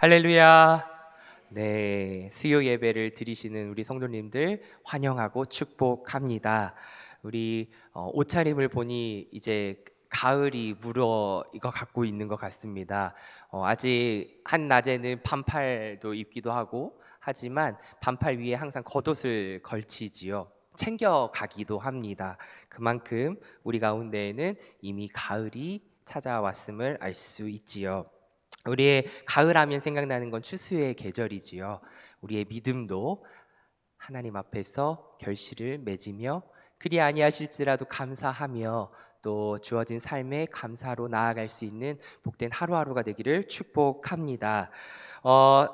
할렐루야. 네, 수요 예배를 드리시는 우리 성도님들 환영하고 축복합니다. 우리 옷차림을 보니 이제 가을이 물어 이거 갖고 있는 것 같습니다. 아직 한낮에는 반팔도 입기도 하고 하지만 반팔 위에 항상 겉옷을 걸치지요. 챙겨 가기도 합니다. 그만큼 우리 가운데에는 이미 가을이 찾아왔음을 알 수 있지요. 우리의 가을하면 생각나는 건 추수의 계절이지요. 우리의 믿음도 하나님 앞에서 결실을 맺으며 그리 아니하실지라도 감사하며 또 주어진 삶에 감사로 나아갈 수 있는 복된 하루하루가 되기를 축복합니다. 어,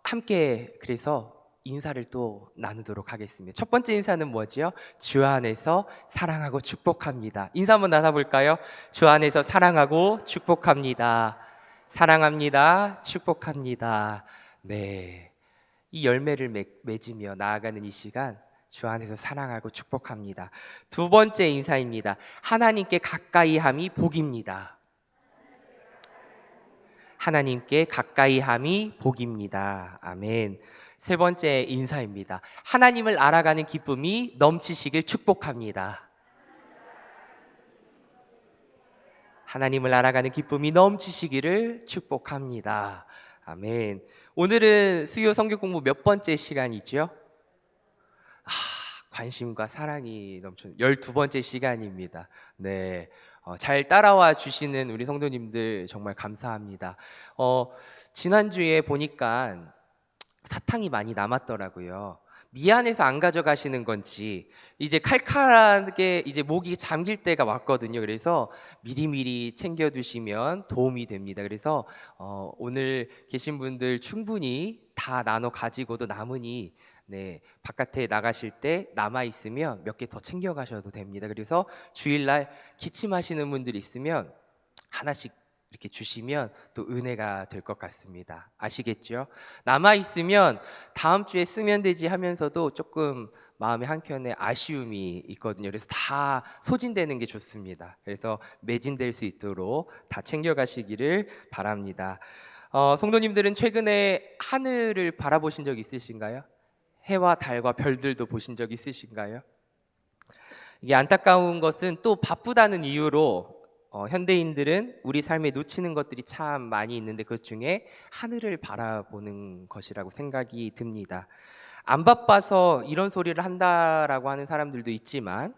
함께 그래서 인사를 또 나누도록 하겠습니다. 첫 번째 인사는 뭐지요? 주 안에서 사랑하고 축복합니다. 인사 한번 나눠볼까요? 주 안에서 사랑하고 축복합니다. 사랑합니다. 축복합니다. 네. 이 열매를 맺으며 나아가는 이 시간 주 안에서 사랑하고 축복합니다. 두 번째 인사입니다. 하나님께 가까이 함이 복입니다. 하나님께 가까이 함이 복입니다. 아멘. 세 번째 인사입니다. 하나님을 알아가는 기쁨이 넘치시길 축복합니다. 하나님을 알아가는 기쁨이 넘치시기를 축복합니다. 아멘. 오늘은 수요 성경 공부 몇 번째 시간이죠? 관심과 사랑이 넘치는 12번째 시간입니다. 네. 잘 따라와 주시는 우리 성도님들 정말 감사합니다. 지난주에 보니까 사탕이 많이 남았더라고요. 미안해서 안 가져가시는 건지 이제 칼칼하게 이제 목이 잠길 때가 왔거든요. 그래서 미리미리 챙겨두시면 도움이 됩니다. 그래서 오늘 계신 분들 충분히 다 나눠 가지고도 남으니 네, 바깥에 나가실 때 남아 있으면 몇 개 더 챙겨 가셔도 됩니다. 그래서 주일날 기침하시는 분들 있으면 하나씩 이렇게 주시면 또 은혜가 될 것 같습니다. 아시겠죠? 남아 있으면 다음 주에 쓰면 되지 하면서도 조금 마음의 한켠에 아쉬움이 있거든요. 그래서 다 소진되는 게 좋습니다. 그래서 매진될 수 있도록 다 챙겨 가시기를 바랍니다. 성도님들은 최근에 하늘을 바라보신 적 있으신가요? 해와 달과 별들도 보신 적 있으신가요? 이게 안타까운 것은 또 바쁘다는 이유로 현대인들은 우리 삶에 놓치는 것들이 참 많이 있는데 그 중에 하늘을 바라보는 것이라고 생각이 듭니다. 안 바빠서 이런 소리를 한다라고 하는 사람들도 있지만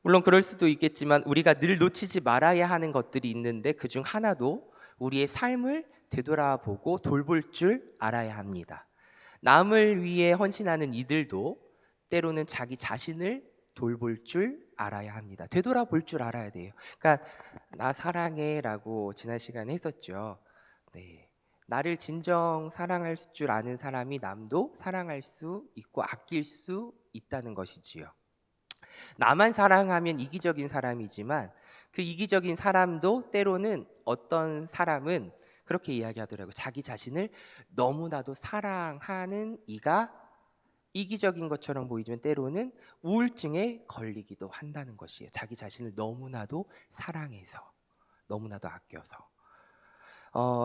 물론 그럴 수도 있겠지만 우리가 늘 놓치지 말아야 하는 것들이 있는데 그중 하나도 우리의 삶을 되돌아보고 돌볼 줄 알아야 합니다. 남을 위해 헌신하는 이들도 때로는 자기 자신을 돌볼 줄 알아야 합니다. 되돌아볼 줄 알아야 돼요. 그러니까 나 사랑해라고 지난 시간에 했었죠. 네. 나를 진정 사랑할 줄 아는 사람이 남도 사랑할 수 있고 아낄 수 있다는 것이지요. 나만 사랑하면 이기적인 사람이지만 그 이기적인 사람도 때로는 어떤 사람은 그렇게 이야기하더라고요. 자기 자신을 너무나도 사랑하는 이가 이기적인 것처럼 보이지만 때로는 우울증에 걸리기도 한다는 것이에요. 자기 자신을 너무나도 사랑해서, 너무나도 아껴서.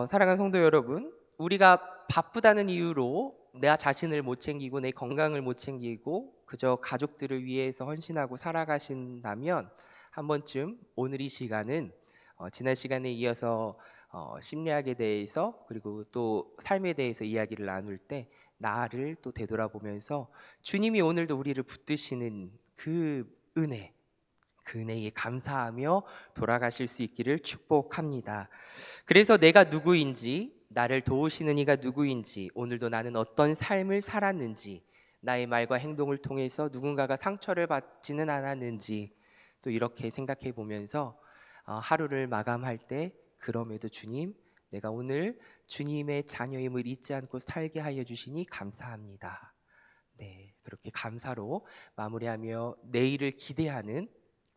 사랑하는 성도 여러분, 우리가 바쁘다는 이유로 내 자신을 못 챙기고 내 건강을 못 챙기고 그저 가족들을 위해서 헌신하고 살아가신다면 한 번쯤 오늘 이 시간은 지난 시간에 이어서 심리학에 대해서 그리고 또 삶에 대해서 이야기를 나눌 때 나를 또 되돌아보면서 주님이 오늘도 우리를 붙드시는 그 은혜, 그 은혜에 감사하며 돌아가실 수 있기를 축복합니다. 그래서 내가 누구인지, 나를 도우시는 이가 누구인지, 오늘도 나는 어떤 삶을 살았는지, 나의 말과 행동을 통해서 누군가가 상처를 받지는 않았는지 또 이렇게 생각해 보면서 하루를 마감할 때 그럼에도 주님, 내가 오늘 주님의 자녀임을 잊지 않고 살게 하여 주시니 감사합니다. 네, 그렇게 감사로 마무리하며 내일을 기대하는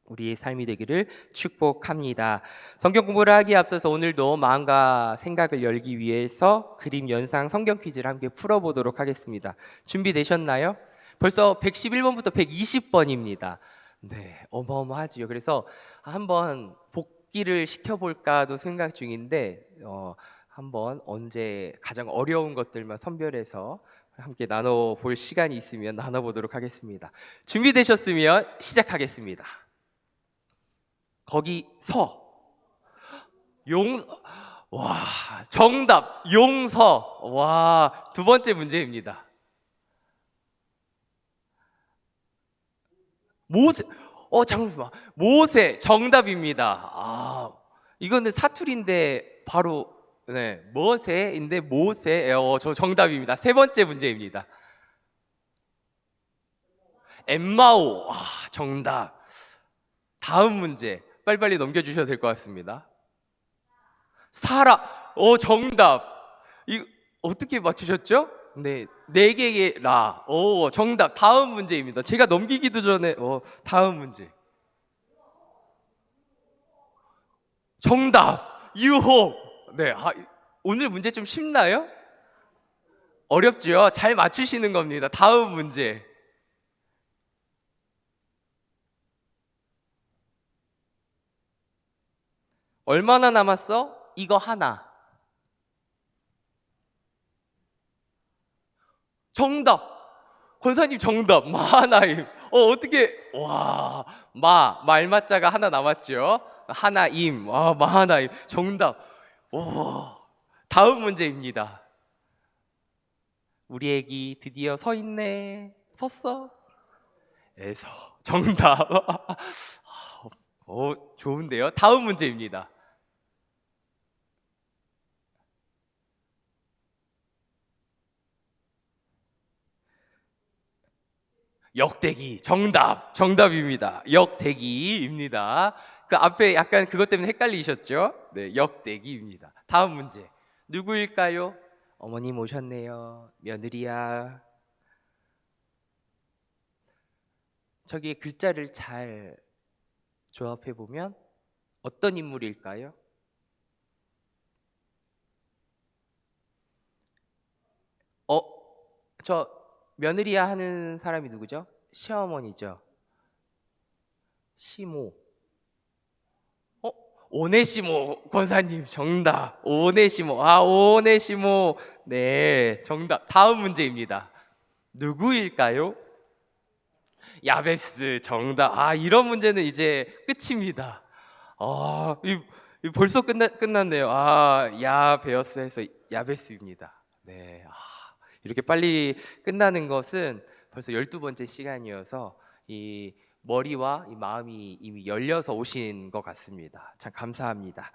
우리의 삶이 되기를 축복합니다. 성경 공부를 하기에 앞서서 오늘도 마음과 생각을 열기 위해서 그림 연상 성경 퀴즈를 함께 풀어보도록 하겠습니다. 준비되셨나요? 벌써 111번부터 120번입니다. 네, 어마어마하지요. 그래서 한번 복기를 시켜볼까도 생각 중인데 한번 언제 가장 어려운 것들만 선별해서 함께 나눠볼 시간이 있으면 나눠보도록 하겠습니다. 준비되셨으면 시작하겠습니다. 거기 서. 용, 와, 정답, 용서. 와, 두 번째 문제입니다. 모세, 잠깐만. 모세, 정답입니다. 이거는 사투리인데 바로, 네, 머세인데 모세, 저 정답입니다. 세 번째 문제입니다. 엠마오, 정답. 다음 문제, 빨리빨리 넘겨주셔도 될 것 같습니다. 사라, 정답. 이거 어떻게 맞추셨죠? 네, 네 개의 라. 정답. 다음 문제입니다. 제가 넘기기도 전에 다음 문제. 정답. 유혹. 네, 오늘 문제 좀 쉽나요? 어렵죠? 잘 맞추시는 겁니다. 다음 문제. 얼마나 남았어? 이거 하나. 정답. 권사님 정답. 마하나임. 어떻게 말맞자가 하나 남았죠? 하나임. 마하나임. 정답. 다음 문제입니다. 우리 애기 드디어 서 있네. 섰어? 에서. 정답. 좋은데요? 다음 문제입니다. 역대기. 정답입니다. 역대기입니다. 그 앞에 약간 그것 때문에 헷갈리셨죠? 네, 역대기입니다. 다음 문제. 누구일까요? 어머님 오셨네요. 며느리야. 저기 글자를 잘 조합해 보면 어떤 인물일까요? 어, 저 며느리야 하는 사람이 누구죠? 시어머니죠. 시모. 어? 오네시모 권사님 정답. 오네시모. 오네시모. 네, 정답. 다음 문제입니다. 누구일까요? 야베스 정답. 이런 문제는 이제 끝입니다. 벌써 끝났네요. 야베어스 해서 야베스입니다. 네. 이렇게 빨리 끝나는 것은 벌써 12번째 시간이어서 이 머리와 이 마음이 이미 열려서 오신 것 같습니다. 참 감사합니다.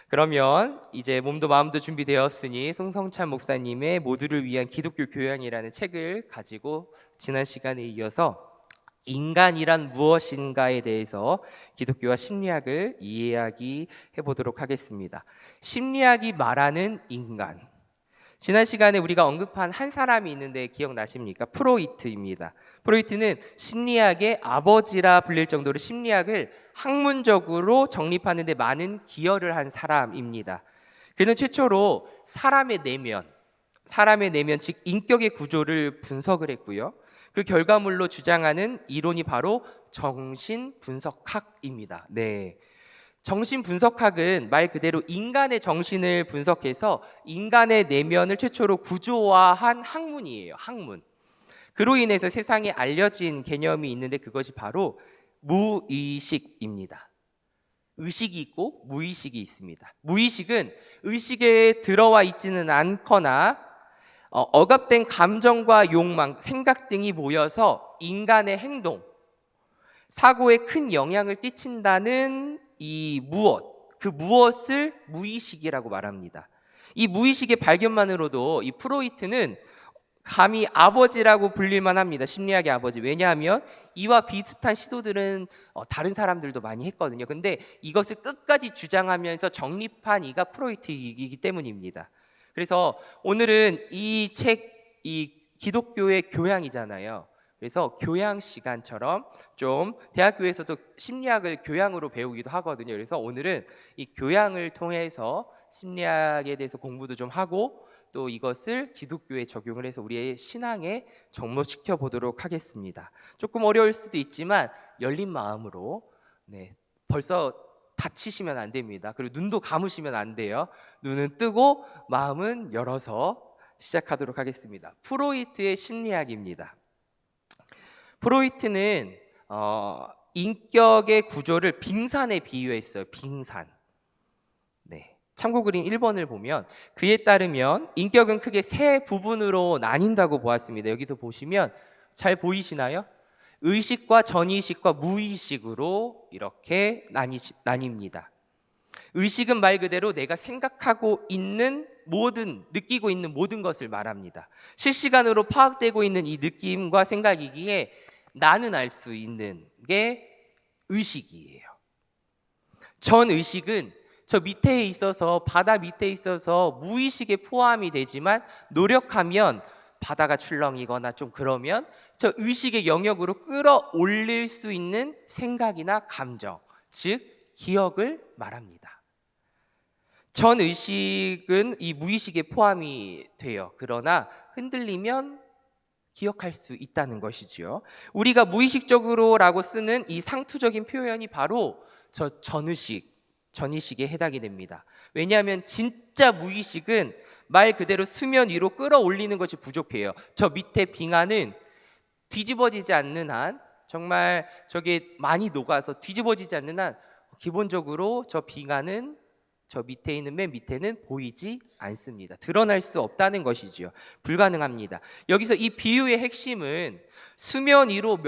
그러면 이제 몸도 마음도 준비되었으니 송성찬 목사님의 모두를 위한 기독교 교양이라는 책을 가지고 지난 시간에 이어서 인간이란 무엇인가에 대해서 기독교와 심리학을 이야기해 보도록 하겠습니다. 심리학이 말하는 인간. 지난 시간에 우리가 언급한 한 사람이 있는데 기억나십니까? 프로이트입니다. 프로이트는 심리학의 아버지라 불릴 정도로 심리학을 학문적으로 정립하는 데 많은 기여를 한 사람입니다. 그는 최초로 사람의 내면, 즉 인격의 구조를 분석을 했고요. 그 결과물로 주장하는 이론이 바로 정신분석학입니다. 네. 정신분석학은 말 그대로 인간의 정신을 분석해서 인간의 내면을 최초로 구조화한 학문이에요. 학문. 그로 인해서 세상에 알려진 개념이 있는데 그것이 바로 무의식입니다. 의식이 있고 무의식이 있습니다. 무의식은 의식에 들어와 있지는 않거나 억압된 감정과 욕망, 생각 등이 모여서 인간의 행동, 사고에 큰 영향을 끼친다는 이 그 무엇을 무의식이라고 말합니다. 이 무의식의 발견만으로도 이 프로이트는 감히 아버지라고 불릴만 합니다. 심리학의 아버지. 왜냐하면 이와 비슷한 시도들은 다른 사람들도 많이 했거든요. 근데 이것을 끝까지 주장하면서 정립한 이가 프로이트이기 때문입니다. 그래서 오늘은 이 책, 이 기독교의 교양이잖아요. 그래서 교양 시간처럼 좀 대학교에서도 심리학을 교양으로 배우기도 하거든요. 그래서 오늘은 이 교양을 통해서 심리학에 대해서 공부도 좀 하고 또 이것을 기독교에 적용을 해서 우리의 신앙에 접목시켜 보도록 하겠습니다. 조금 어려울 수도 있지만 열린 마음으로, 네, 벌써 닫히시면 안 됩니다. 그리고 눈도 감으시면 안 돼요. 눈은 뜨고 마음은 열어서 시작하도록 하겠습니다. 프로이트의 심리학입니다. 프로이트는 인격의 구조를 빙산에 비유했어요. 빙산. 네. 참고 그림 1번을 보면 그에 따르면 인격은 크게 세 부분으로 나뉜다고 보았습니다. 여기서 보시면 잘 보이시나요? 의식과 전의식과 무의식으로 이렇게 나뉩니다. 의식은 말 그대로 내가 생각하고 있는 모든, 느끼고 있는 모든 것을 말합니다. 실시간으로 파악되고 있는 이 느낌과 생각이기에 나는 알 수 있는 게 의식이에요. 전의식은 저 밑에 있어서, 바다 밑에 있어서 무의식에 포함이 되지만 노력하면 바다가 출렁이거나 좀 그러면 저 의식의 영역으로 끌어올릴 수 있는 생각이나 감정, 즉 기억을 말합니다. 전의식은 이 무의식에 포함이 돼요. 그러나 흔들리면 기억할 수 있다는 것이지요. 우리가 무의식적으로라고 쓰는 이 상투적인 표현이 바로 저 전의식에 해당이 됩니다. 왜냐하면 진짜 무의식은 말 그대로 수면 위로 끌어올리는 것이 부족해요. 저 밑에 빙하는 뒤집어지지 않는 한, 정말 저게 많이 녹아서 뒤집어지지 않는 한 기본적으로 저 빙하는 저 밑에 있는 맨 밑에는 보이지 않습니다. 드러날 수 없다는 것이지요. 불가능합니다. 여기서 이 비유의 핵심은 수면 위로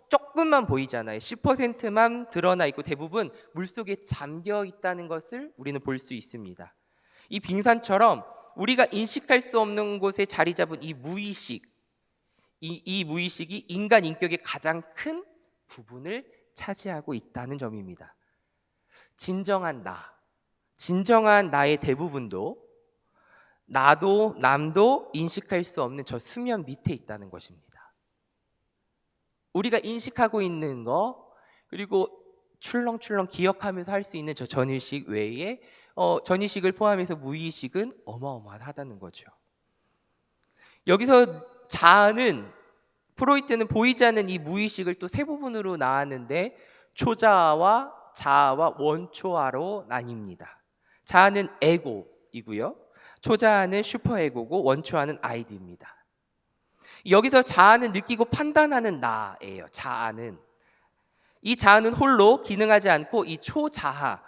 조금만 보이잖아요. 10%만 드러나 있고 대부분 물속에 잠겨 있다는 것을 우리는 볼 수 있습니다. 이 빙산처럼 우리가 인식할 수 없는 곳에 자리 잡은 이 무의식, 이 무의식이 인간 인격의 가장 큰 부분을 차지하고 있다는 점입니다. 진정한 나의 대부분도 나도 남도 인식할 수 없는 저 수면 밑에 있다는 것입니다. 우리가 인식하고 있는 거, 그리고 출렁출렁 기억하면서 할 수 있는 저 전의식 외에 전의식을 포함해서 무의식은 어마어마하다는 거죠. 여기서 자아는, 프로이트는 보이지 않는 이 무의식을 또 세 부분으로 나눴는데 초자아와 자아와 원초아로 나뉩니다. 자아는 에고이고요. 초자아는 슈퍼에고고 원초아는 아이디입니다. 여기서 자아는 느끼고 판단하는 나예요. 이 자아는 홀로 기능하지 않고 이 초자아가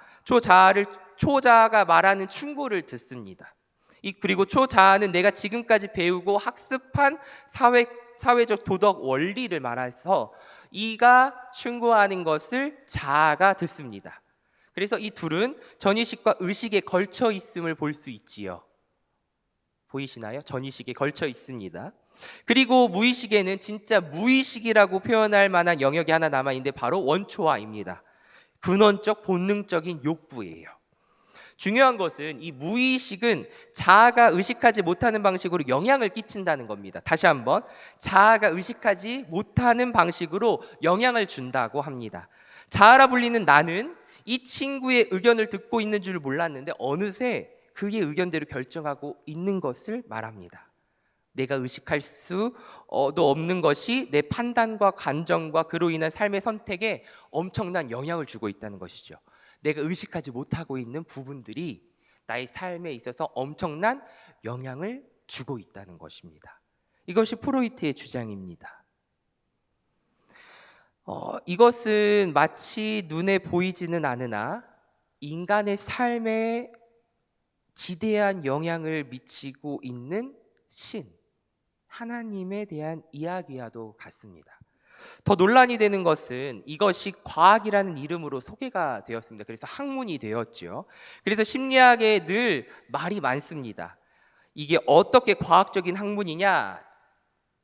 말하는 충고를 듣습니다. 그리고 초자아는 내가 지금까지 배우고 학습한 사회적 도덕 원리를 말해서 이가 충고하는 것을 자아가 듣습니다. 그래서 이 둘은 전의식과 의식에 걸쳐 있음을 볼 수 있지요. 보이시나요? 전의식에 걸쳐 있습니다. 그리고 무의식에는 진짜 무의식이라고 표현할 만한 영역이 하나 남아있는데 바로 원초아입니다. 근원적 본능적인 욕구예요. 중요한 것은 이 무의식은 자아가 의식하지 못하는 방식으로 영향을 끼친다는 겁니다. 다시 한번, 자아가 의식하지 못하는 방식으로 영향을 준다고 합니다. 자아라 불리는 나는 이 친구의 의견을 듣고 있는 줄 몰랐는데 어느새 그의 의견대로 결정하고 있는 것을 말합니다. 내가 의식할 수도 없는 것이 내 판단과 감정과 그로 인한 삶의 선택에 엄청난 영향을 주고 있다는 것이죠. 내가 의식하지 못하고 있는 부분들이 나의 삶에 있어서 엄청난 영향을 주고 있다는 것입니다. 이것이 프로이트의 주장입니다. 이것은 마치 눈에 보이지는 않으나 인간의 삶에 지대한 영향을 미치고 있는 신, 하나님에 대한 이야기와도 같습니다. 더 논란이 되는 것은 이것이 과학이라는 이름으로 소개가 되었습니다. 그래서 학문이 되었죠. 그래서 심리학에 늘 말이 많습니다. 이게 어떻게 과학적인 학문이냐,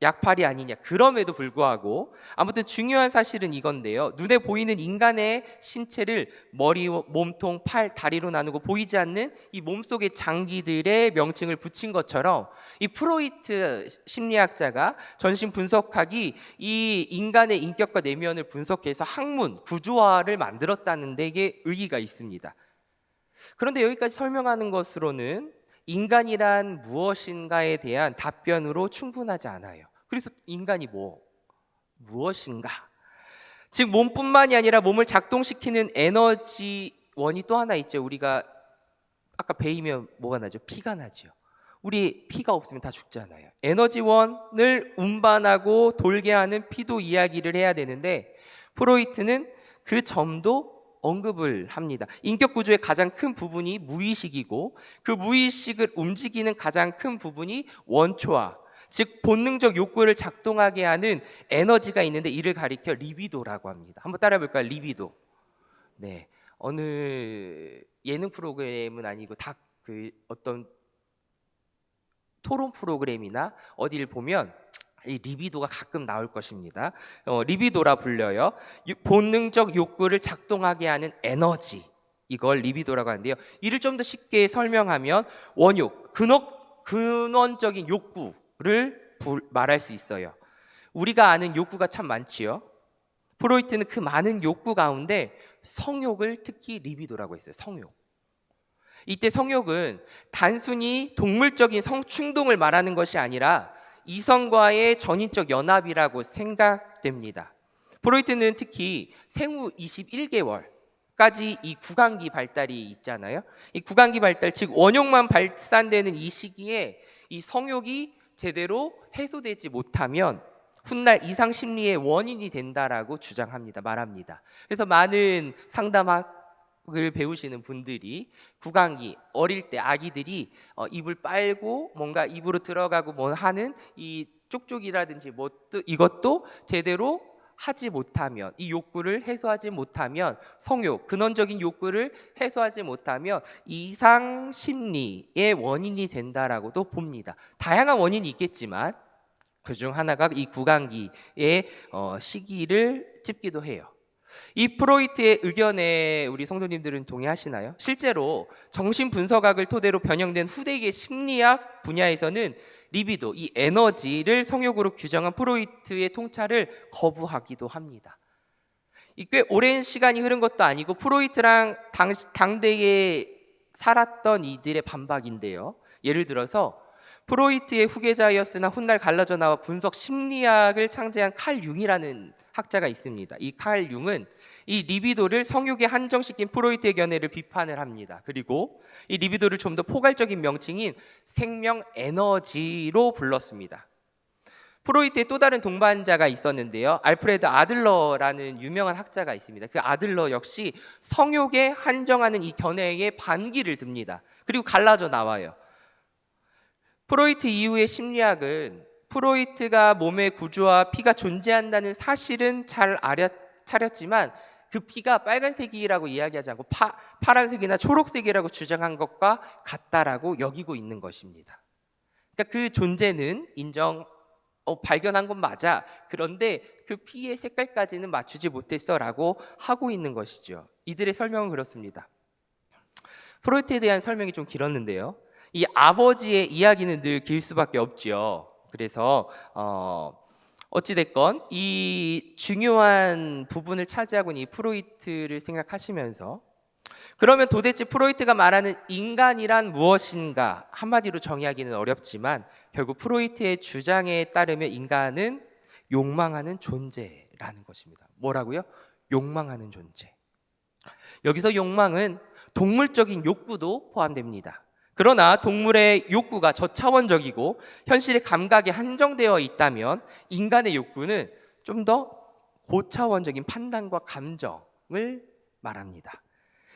약팔이 아니냐. 그럼에도 불구하고 아무튼 중요한 사실은 이건데요. 눈에 보이는 인간의 신체를 머리, 몸통, 팔, 다리로 나누고 보이지 않는 이 몸속의 장기들의 명칭을 붙인 것처럼 이 프로이트 심리학자가 전신 분석학이 이 인간의 인격과 내면을 분석해서 학문, 구조화를 만들었다는 데에 의의가 있습니다. 그런데 여기까지 설명하는 것으로는 인간이란 무엇인가에 대한 답변으로 충분하지 않아요. 그래서 인간이 무엇인가? 즉 몸뿐만이 아니라 몸을 작동시키는 에너지, 원이 또 하나 있죠. 우리가 아까 베이면 뭐가 나죠? 피가 나죠. 우리 피가 없으면 다 죽잖아요. 에너지원을 운반하고 돌게 하는 피도 이야기를 해야 되는데 프로이트는 그 점도 언급을 합니다. 인격 구조의 가장 큰 부분이 무의식이고 그 무의식을 움직이는 가장 큰 부분이 원초화, 즉 본능적 욕구를 작동하게 하는 에너지가 있는데 이를 가리켜 리비도라고 합니다. 한번 따라해 볼까요? 리비도. 네. 어느 예능 프로그램은 아니고 다 그 어떤 토론 프로그램이나 어디를 보면 이 리비도가 가끔 나올 것입니다. 리비도라 불려요. 본능적 욕구를 작동하게 하는 에너지. 이걸 리비도라고 하는데요. 이를 좀 더 쉽게 설명하면 원욕, 근원적인 욕구를 말할 수 있어요. 우리가 아는 욕구가 참 많지요. 프로이트는 그 많은 욕구 가운데 성욕을 특히 리비도라고 했어요. 성욕. 이때 성욕은 단순히 동물적인 성충동을 말하는 것이 아니라 이성과의 전인적 연합이라고 생각됩니다. 프로이트는 특히 생후 21개월까지 이 구강기 발달이 있잖아요. 이 구강기 발달, 즉 원욕만 발산되는 이 시기에 이 성욕이 제대로 해소되지 못하면 훗날 이상 심리의 원인이 된다라고 주장합니다. 말합니다. 그래서 많은 상담학을 배우시는 분들이 구강기 어릴 때 아기들이 입을 빨고 뭔가 입으로 들어가고 뭐 하는 이 쪽쪽이라든지 이것도 제대로 하지 못하면, 이 욕구를 해소하지 못하면, 성욕, 근원적인 욕구를 해소하지 못하면 이상 심리의 원인이 된다라고도 봅니다. 다양한 원인이 있겠지만 그중 하나가 이 구강기의 시기를 찝기도 해요. 이 프로이트의 의견에 우리 성도님들은 동의하시나요? 실제로 정신분석학을 토대로 변형된 후대의 심리학 분야에서는 리비도, 이 에너지를 성욕으로 규정한 프로이트의 통찰을 거부하기도 합니다. 꽤 오랜 시간이 흐른 것도 아니고 프로이트랑 당대에 살았던 이들의 반박인데요. 예를 들어서 프로이트의 후계자였으나 훗날 갈라져 나와 분석 심리학을 창제한 칼 융이라는 학자가 있습니다. 이 칼 융은 이 리비도를 성욕에 한정시킨 프로이트의 견해를 비판을 합니다. 그리고 이 리비도를 좀 더 포괄적인 명칭인 생명 에너지로 불렀습니다. 프로이트의 또 다른 동반자가 있었는데요. 알프레드 아들러라는 유명한 학자가 있습니다. 그 아들러 역시 성욕에 한정하는 이 견해에 반기를 듭니다. 그리고 갈라져 나와요. 프로이트 이후의 심리학은 프로이트가 몸의 구조와 피가 존재한다는 사실은 잘 차렸지만 그 피가 빨간색이라고 이야기하지 않고 파란색이나 초록색이라고 주장한 것과 같다라고 여기고 있는 것입니다. 그러니까 그 존재는 발견한 건 맞아. 그런데 그 피의 색깔까지는 맞추지 못했어라고 하고 있는 것이죠. 이들의 설명은 그렇습니다. 프로이트에 대한 설명이 좀 길었는데요. 이 아버지의 이야기는 늘 길 수밖에 없지요. 그래서 어찌됐건 이 중요한 부분을 차지하고 있는 이 프로이트를 생각하시면서 그러면 도대체 프로이트가 말하는 인간이란 무엇인가 한마디로 정의하기는 어렵지만 결국 프로이트의 주장에 따르면 인간은 욕망하는 존재라는 것입니다. 뭐라고요? 욕망하는 존재. 여기서 욕망은 동물적인 욕구도 포함됩니다. 그러나 동물의 욕구가 저차원적이고 현실의 감각에 한정되어 있다면 인간의 욕구는 좀 더 고차원적인 판단과 감정을 말합니다.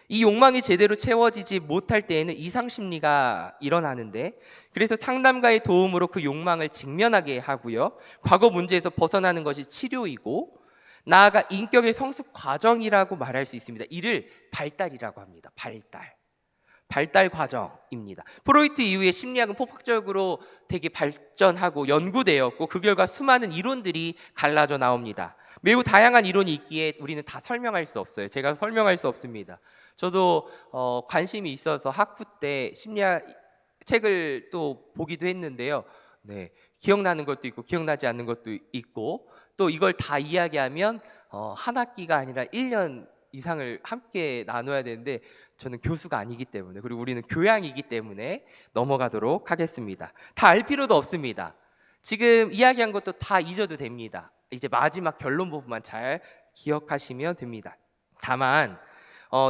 이 욕망이 제대로 채워지지 못할 때에는 이상심리가 일어나는데 그래서 상담가의 도움으로 그 욕망을 직면하게 하고요. 과거 문제에서 벗어나는 것이 치료이고 나아가 인격의 성숙 과정이라고 말할 수 있습니다. 이를 발달이라고 합니다. 발달 과정입니다. 프로이트 이후에 심리학은 폭발적으로 되게 발전하고 연구되었고 그 결과 수많은 이론들이 갈라져 나옵니다. 매우 다양한 이론이 있기에 우리는 다 설명할 수 없어요. 제가 설명할 수 없습니다. 저도 관심이 있어서 학부 때 심리학 책을 또 보기도 했는데요. 네, 기억나는 것도 있고 기억나지 않는 것도 있고 또 이걸 다 이야기하면 한 학기가 아니라 1년 이상을 함께 나눠야 되는데 저는 교수가 아니기 때문에 그리고 우리는 교양이기 때문에 넘어가도록 하겠습니다. 다 알 필요도 없습니다. 지금 이야기한 것도 다 잊어도 됩니다. 이제 마지막 결론 부분만 잘 기억하시면 됩니다. 다만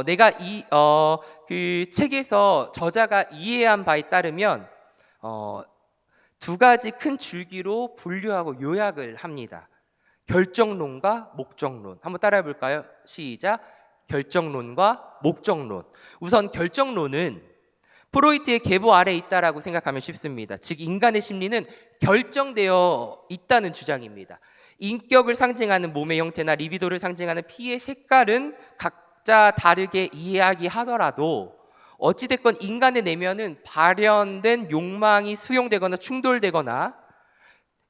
내가 그 책에서 저자가 이해한 바에 따르면 두 가지 큰 줄기로 분류하고 요약을 합니다. 결정론과 목적론. 한번 따라해 볼까요? 시작. 결정론과 목적론. 우선 결정론은 프로이트의 계보 아래에 있다라고 생각하면 쉽습니다. 즉 인간의 심리는 결정되어 있다는 주장입니다. 인격을 상징하는 몸의 형태나 리비도를 상징하는 피의 색깔은 각자 다르게 이야기하더라도 어찌됐건 인간의 내면은 발현된 욕망이 수용되거나 충돌되거나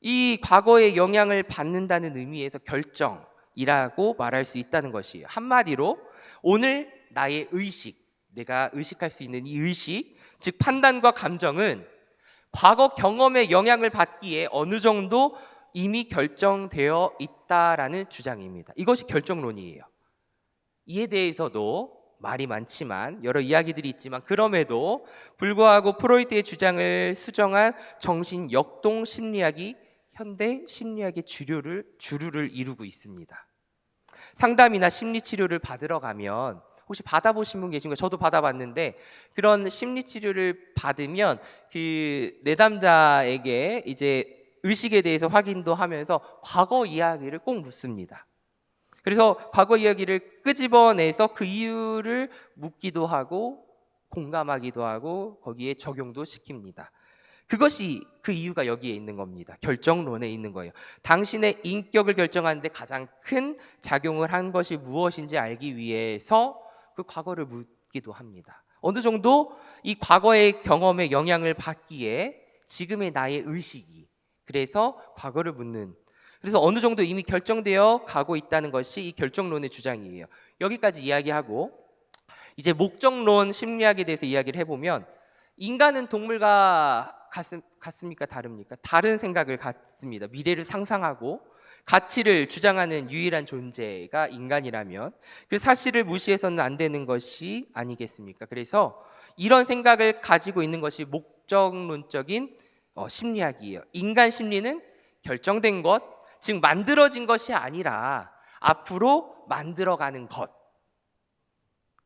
이 과거의 영향을 받는다는 의미에서 결정이라고 말할 수 있다는 것이에요. 한마디로 오늘 나의 의식, 내가 의식할 수 있는 이 의식, 즉 판단과 감정은 과거 경험의 영향을 받기에 어느 정도 이미 결정되어 있다라는 주장입니다. 이것이 결정론이에요. 이에 대해서도 말이 많지만 여러 이야기들이 있지만 그럼에도 불구하고 프로이트의 주장을 수정한 정신 역동 심리학이 현대 심리학의 주류를 이루고 있습니다. 상담이나 심리 치료를 받으러 가면 혹시 받아보신 분 계신가요? 저도 받아봤는데 그런 심리 치료를 받으면 그 내담자에게 이제 의식에 대해서 확인도 하면서 과거 이야기를 꼭 묻습니다. 그래서 과거 이야기를 끄집어내서 그 이유를 묻기도 하고 공감하기도 하고 거기에 적용도 시킵니다. 그것이 그 이유가 여기에 있는 겁니다. 결정론에 있는 거예요. 당신의 인격을 결정하는데 가장 큰 작용을 한 것이 무엇인지 알기 위해서 그 과거를 묻기도 합니다. 어느 정도 이 과거의 경험에 영향을 받기에 지금의 나의 의식이 그래서 과거를 묻는 그래서 어느 정도 이미 결정되어 가고 있다는 것이 이 결정론의 주장이에요. 여기까지 이야기하고 이제 목적론 심리학에 대해서 이야기를 해보면 인간은 동물과 같습니까? 다릅니까? 다른 생각을 갖습니다. 미래를 상상하고 가치를 주장하는 유일한 존재가 인간이라면 그 사실을 무시해서는 안 되는 것이 아니겠습니까? 그래서 이런 생각을 가지고 있는 것이 목적론적인 심리학이에요. 인간 심리는 결정된 것, 즉 만들어진 것이 아니라 앞으로 만들어가는 것.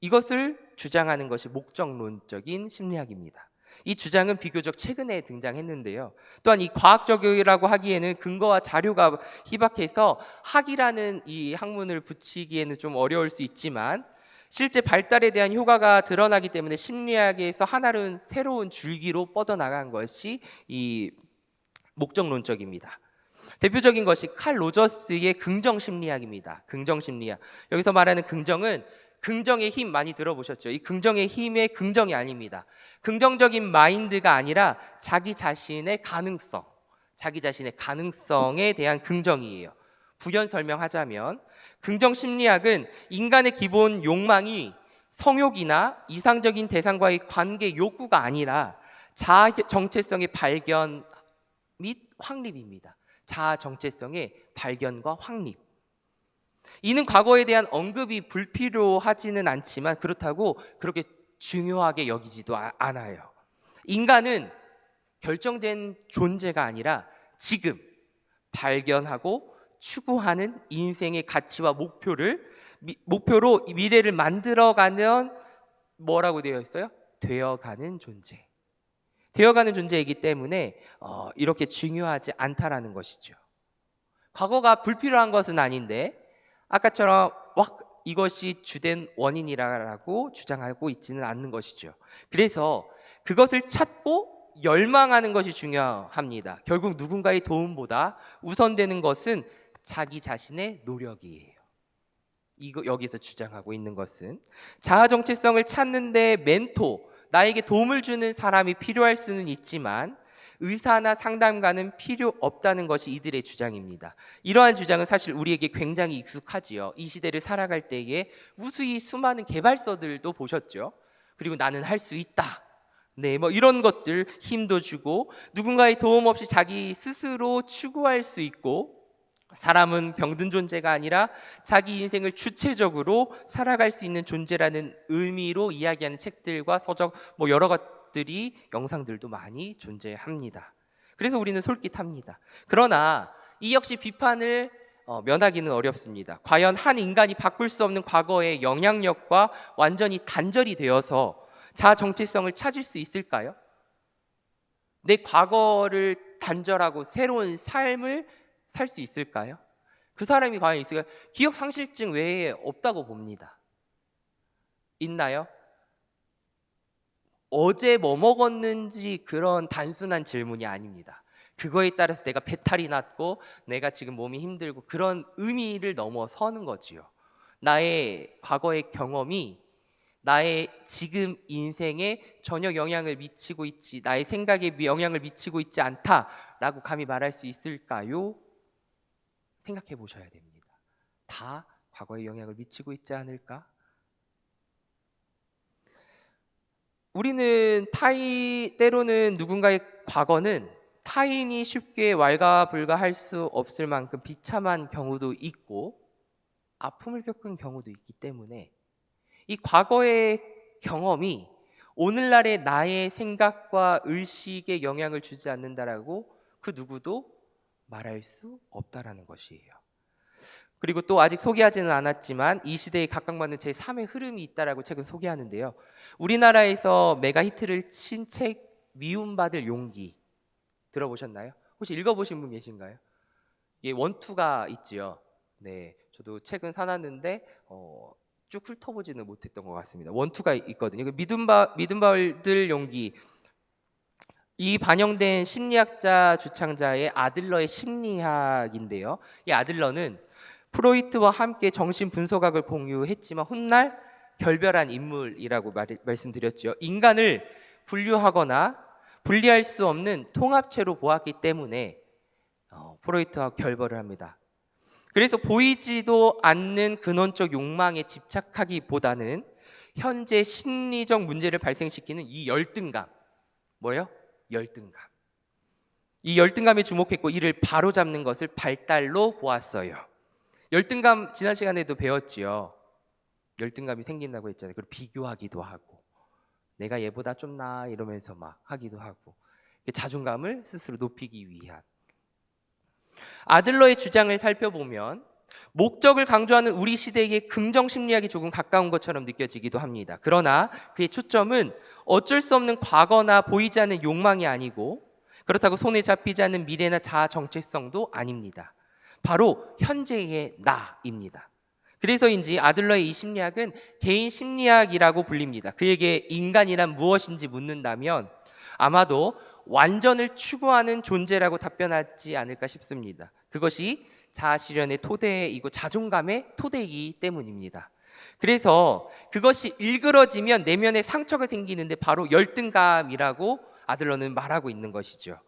이것을 주장하는 것이 목적론적인 심리학입니다. 이 주장은 비교적 최근에 등장했는데요. 또한 이 과학적이라고 하기에는 근거와 자료가 희박해서 학이라는 이 학문을 붙이기에는 좀 어려울 수 있지만 실제 발달에 대한 효과가 드러나기 때문에 심리학에서 하나는 새로운 줄기로 뻗어나간 것이 이 목적론적입니다. 대표적인 것이 칼 로저스의 긍정 심리학입니다. 긍정 심리학. 여기서 말하는 긍정은 긍정의 힘 많이 들어보셨죠? 이 긍정의 힘의 긍정이 아닙니다. 긍정적인 마인드가 아니라 자기 자신의 가능성, 자기 자신의 가능성에 대한 긍정이에요. 부연 설명하자면 긍정 심리학은 인간의 기본 욕망이 성욕이나 이상적인 대상과의 관계 욕구가 아니라 자아 정체성의 발견 및 확립입니다. 자아 정체성의 발견과 확립. 이는 과거에 대한 언급이 불필요하지는 않지만 그렇다고 그렇게 중요하게 여기지도 않아요. 인간은 결정된 존재가 아니라 지금 발견하고 추구하는 인생의 가치와 목표로 미래를 만들어가는 뭐라고 되어 있어요? 되어가는 존재. 되어가는 존재이기 때문에 이렇게 중요하지 않다라는 것이죠. 과거가 불필요한 것은 아닌데 아까처럼 이것이 주된 원인이라고 주장하고 있지는 않는 것이죠. 그래서 그것을 찾고 열망하는 것이 중요합니다. 결국 누군가의 도움보다 우선되는 것은 자기 자신의 노력이에요. 여기서 주장하고 있는 것은 자아 정체성을 찾는 데 멘토, 나에게 도움을 주는 사람이 필요할 수는 있지만 의사나 상담가는 필요 없다는 것이 이들의 주장입니다. 이러한 주장은 사실 우리에게 굉장히 익숙하지요. 이 시대를 살아갈 때에 무수히 수많은 개발서들도 보셨죠. 그리고 나는 할 수 있다. 네, 뭐 이런 것들 힘도 주고 누군가의 도움 없이 자기 스스로 추구할 수 있고 사람은 병든 존재가 아니라 자기 인생을 주체적으로 살아갈 수 있는 존재라는 의미로 이야기하는 책들과 서적 뭐 여러 것들이 영상들도 많이 존재합니다. 그래서 우리는 솔깃합니다. 그러나 이 역시 비판을 면하기는 어렵습니다. 과연 한 인간이 바꿀 수 없는 과거의 영향력과 완전히 단절이 되어서 자아 정체성을 찾을 수 있을까요? 내 과거를 단절하고 새로운 삶을 살 수 있을까요? 그 사람이 과연 있을까요? 기억 상실증 외에 없다고 봅니다. 있나요? 어제 뭐 먹었는지 그런 단순한 질문이 아닙니다. 그거에 따라서 내가 배탈이 났고 내가 지금 몸이 힘들고 그런 의미를 넘어서는 거지요. 나의 과거의 경험이 나의 지금 인생에 전혀 영향을 미치고 있지, 나의 생각에 영향을 미치고 있지 않다라고 감히 말할 수 있을까요? 생각해 보셔야 됩니다. 다 과거에 영향을 미치고 있지 않을까? 우리는 때로는 누군가의 과거는 타인이 쉽게 왈가불가할 수 없을 만큼 비참한 경우도 있고 아픔을 겪은 경우도 있기 때문에 이 과거의 경험이 오늘날의 나의 생각과 의식에 영향을 주지 않는다라고 그 누구도 말할 수 없다라는 것이에요. 그리고 또 아직 소개하지는 않았지만 이 시대에 각광받는 제3의 흐름이 있다라고 책은 소개하는데요. 우리나라에서 메가 히트를 친 책 미움받을 용기 들어보셨나요? 혹시 읽어보신 분 계신가요? 이게 원투가 있지요. 네, 저도 책은 사놨는데 쭉 훑어보지는 못했던 것 같습니다. 원투가 있거든요. 그 믿음받을 용기, 이 반영된 심리학자 주창자의 아들러의 심리학인데요. 이 아들러는 프로이트와 함께 정신 분석학을 공유했지만 훗날 결별한 인물이라고 말씀드렸죠. 인간을 분류하거나 분리할 수 없는 통합체로 보았기 때문에 프로이트와 결별을 합니다. 그래서 보이지도 않는 근원적 욕망에 집착하기보다는 현재 심리적 문제를 발생시키는 이 열등감, 뭐예요? 열등감. 이 열등감에 주목했고 이를 바로잡는 것을 발달로 보았어요. 열등감 지난 시간에도 배웠지요. 열등감이 생긴다고 했잖아요. 그리고 비교하기도 하고 내가 얘보다 좀 나아 이러면서 막 하기도 하고 자존감을 스스로 높이기 위한. 아들러의 주장을 살펴보면 목적을 강조하는 우리 시대의 긍정 심리학이 조금 가까운 것처럼 느껴지기도 합니다. 그러나 그의 초점은 어쩔 수 없는 과거나 보이지 않는 욕망이 아니고 그렇다고 손에 잡히지 않는 미래나 자아 정체성도 아닙니다. 바로 현재의 나입니다. 그래서인지 아들러의 이 심리학은 개인 심리학이라고 불립니다. 그에게 인간이란 무엇인지 묻는다면 아마도 완전을 추구하는 존재라고 답변하지 않을까 싶습니다. 그것이 자아 실현의 토대이고 자존감의 토대이기 때문입니다. 그래서 그것이 일그러지면 내면에 상처가 생기는데 바로 열등감이라고 아들러는 말하고 있는 것이죠.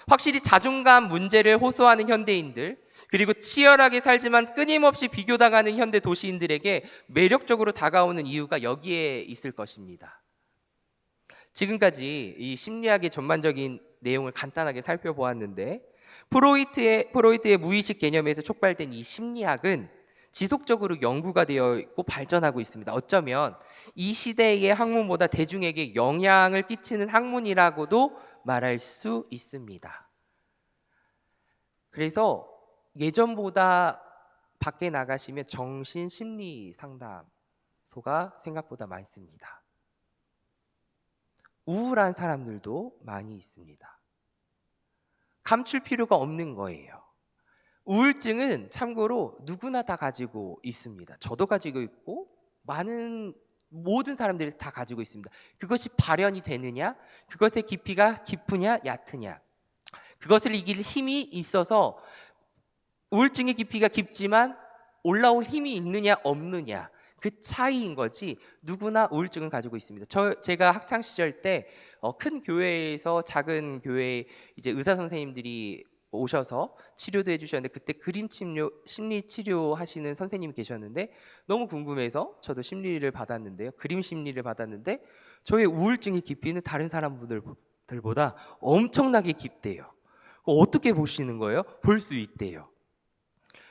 확실히 자존감 문제를 호소하는 현대인들, 그리고 치열하게 살지만 끊임없이 비교당하는 현대 도시인들에게 매력적으로 다가오는 이유가 여기에 있을 것입니다. 지금까지 이 심리학의 전반적인 내용을 간단하게 살펴보았는데 프로이트의 무의식 개념에서 촉발된 이 심리학은 지속적으로 연구가 되어 있고 발전하고 있습니다. 어쩌면 이 시대의 학문보다 대중에게 영향을 끼치는 학문이라고도 말할 수 있습니다. 그래서 예전보다 밖에 나가시면 정신심리 상담소가 생각보다 많습니다. 우울한 사람들도 많이 있습니다. 감출 필요가 없는 거예요. 우울증은 참고로 누구나 다 가지고 있습니다. 저도 가지고 있고 모든 사람들이 다 가지고 있습니다. 그것이 발현이 되느냐, 그것의 깊이가 깊으냐 얕으냐, 그것을 이길 힘이 있어서 우울증의 깊이가 깊지만 올라올 힘이 있느냐 없느냐, 그 차이인 거지 누구나 우울증을 가지고 있습니다. 제가 학창 시절 때 큰 교회에서 작은 교회 이제 의사 선생님들이 오셔서 치료도 해주셨는데 그때 심리 치료 하시는 선생님이 계셨는데 너무 궁금해서 저도 심리를 받았는데요. 그림 심리를 받았는데 저의 우울증의 깊이는 다른 사람들보다 엄청나게 깊대요. 어떻게 보시는 거예요? 볼 수 있대요.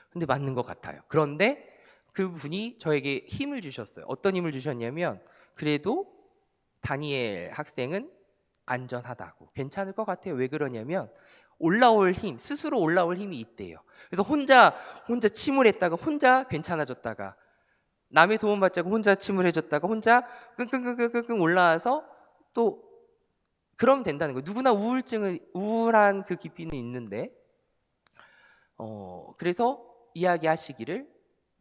근데 맞는 것 같아요. 그런데 그분이 저에게 힘을 주셨어요. 어떤 힘을 주셨냐면 그래도 다니엘 학생은 안전하다고, 괜찮을 것 같아요. 왜 그러냐면 올라올 힘, 스스로 올라올 힘이 있대요. 그래서 혼자 침울했다가 혼자 괜찮아졌다가 남의 도움 받자고 혼자 침울해졌다가 혼자 끙끙끙끙끙 올라와서 또 그러면 된다는 거예요. 누구나 우울한 그 깊이는 있는데 그래서 이야기하시기를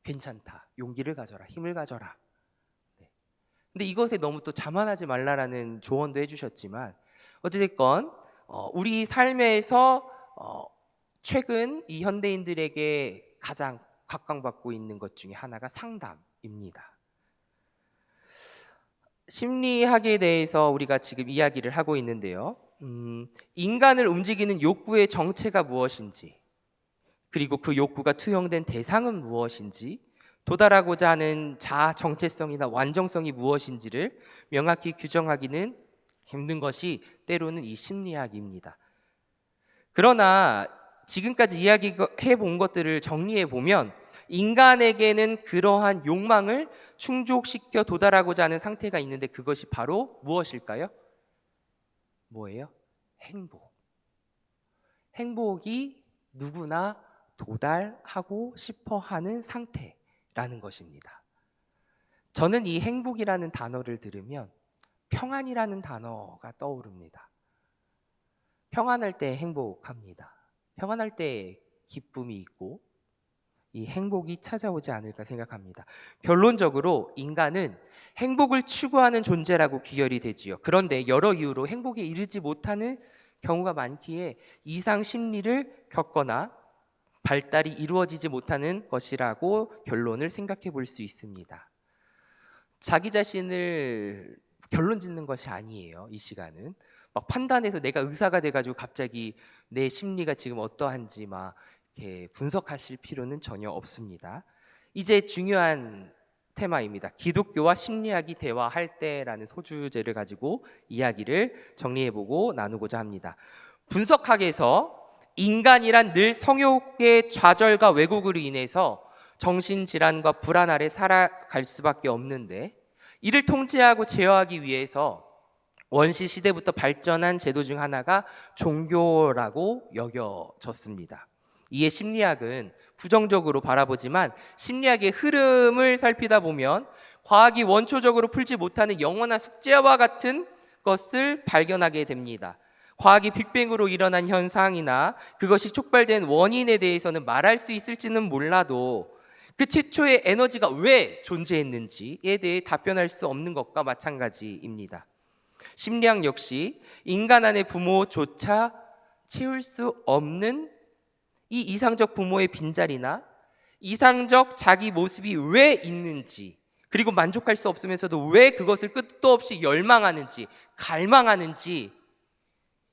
괜찮다. 용기를 가져라. 힘을 가져라. 네. 근데 이것에 너무 또 자만하지 말라라는 조언도 해주셨지만 어찌됐건 우리 삶에서 최근 이 현대인들에게 가장 각광받고 있는 것 중에 하나가 상담입니다. 심리학에 대해서 우리가 지금 이야기를 하고 있는데요. 인간을 움직이는 욕구의 정체가 무엇인지, 그리고 그 욕구가 투영된 대상은 무엇인지, 도달하고자 하는 자아 정체성이나 완전성이 무엇인지를 명확히 규정하기는 힘든 것이 때로는 이 심리학입니다. 그러나 지금까지 이야기해 본 것들을 정리해 보면 인간에게는 그러한 욕망을 충족시켜 도달하고자 하는 상태가 있는데 그것이 바로 무엇일까요? 뭐예요? 행복. 행복이 누구나 도달하고 싶어 하는 상태라는 것입니다. 저는 이 행복이라는 단어를 들으면 평안이라는 단어가 떠오릅니다. 평안할 때 행복합니다. 평안할 때 기쁨이 있고 이 행복이 찾아오지 않을까 생각합니다. 결론적으로 인간은 행복을 추구하는 존재라고 귀결이 되지요. 그런데 여러 이유로 행복에 이르지 못하는 경우가 많기에 이상 심리를 겪거나 발달이 이루어지지 못하는 것이라고 결론을 생각해 볼 수 있습니다. 자기 자신을 결론 짓는 것이 아니에요. 이 시간은 막 판단해서 내가 의사가 돼가지고 갑자기 내 심리가 지금 어떠한지 막 이렇게 분석하실 필요는 전혀 없습니다. 이제 중요한 테마입니다. 기독교와 심리학이 대화할 때라는 소주제를 가지고 이야기를 정리해보고 나누고자 합니다. 분석학에서 인간이란 늘 성욕의 좌절과 왜곡으로 인해서 정신질환과 불안 아래 살아갈 수밖에 없는데 이를 통제하고 제어하기 위해서 원시 시대부터 발전한 제도 중 하나가 종교라고 여겨졌습니다. 이에 심리학은 부정적으로 바라보지만 심리학의 흐름을 살피다 보면 과학이 원초적으로 풀지 못하는 영원한 숙제와 같은 것을 발견하게 됩니다. 과학이 빅뱅으로 일어난 현상이나 그것이 촉발된 원인에 대해서는 말할 수 있을지는 몰라도 그 최초의 에너지가 왜 존재했는지에 대해 답변할 수 없는 것과 마찬가지입니다. 심리학 역시 인간 안의 부모조차 채울 수 없는 이 이상적 부모의 빈자리나 이상적 자기 모습이 왜 있는지, 그리고 만족할 수 없으면서도 왜 그것을 끝도 없이 열망하는지, 갈망하는지,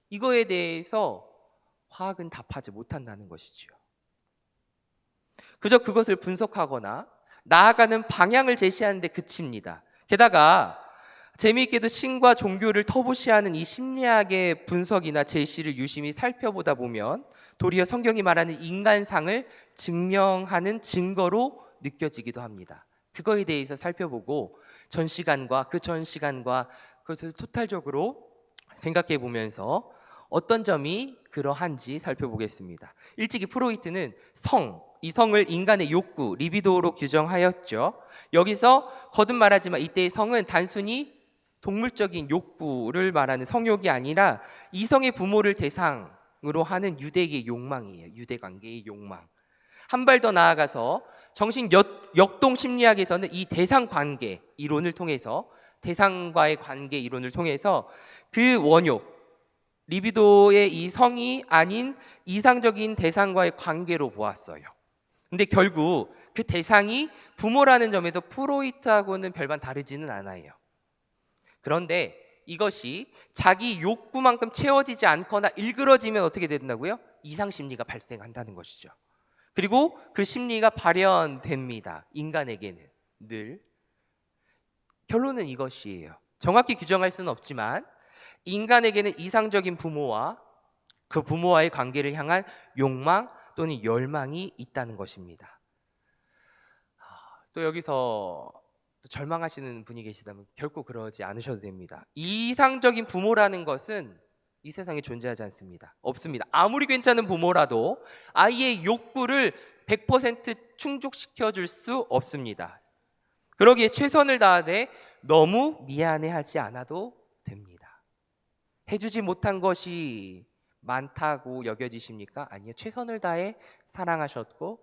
이거에 대해서 과학은 답하지 못한다는 것이죠. 그저 그것을 분석하거나 나아가는 방향을 제시하는 데 그칩니다. 게다가 재미있게도 신과 종교를 터부시하는 이 심리학의 분석이나 제시를 유심히 살펴보다 보면 도리어 성경이 말하는 인간상을 증명하는 증거로 느껴지기도 합니다. 그거에 대해서 살펴보고 전 시간과 그것을 토탈적으로 생각해 보면서 어떤 점이 그러한지 살펴보겠습니다. 일찍이 프로이트는 이 성을 인간의 욕구, 리비도로 규정하였죠. 여기서 거듭 말하지만 이때의 성은 단순히 동물적인 욕구를 말하는 성욕이 아니라 이성의 부모를 대상으로 하는 유대의 욕망이에요. 유대 관계의 욕망. 한 발 더 나아가서 정신 역동 심리학에서는 이 대상 관계 이론을 통해서 대상과의 관계 이론을 통해서 그 원욕 리비도의 이 성이 아닌 이상적인 대상과의 관계로 보았어요. 근데 결국 그 대상이 부모라는 점에서 프로이트하고는 별반 다르지는 않아요. 그런데 이것이 자기 욕구만큼 채워지지 않거나 일그러지면 어떻게 된다고요? 이상 심리가 발생한다는 것이죠. 그리고 그 심리가 발현됩니다. 인간에게는 늘. 결론은 이것이에요. 정확히 규정할 수는 없지만 인간에게는 이상적인 부모와 그 부모와의 관계를 향한 욕망 또는 열망이 있다는 것입니다. 또 여기서 절망하시는 분이 계시다면 결코 그러지 않으셔도 됩니다. 이상적인 부모라는 것은 이 세상에 존재하지 않습니다. 없습니다. 아무리 괜찮은 부모라도 아이의 욕구를 100% 충족시켜 줄 수 없습니다. 그러기에 최선을 다하되 너무 미안해하지 않아도 됩니다. 해주지 못한 것이 많다고 여겨지십니까? 아니요. 최선을 다해 사랑하셨고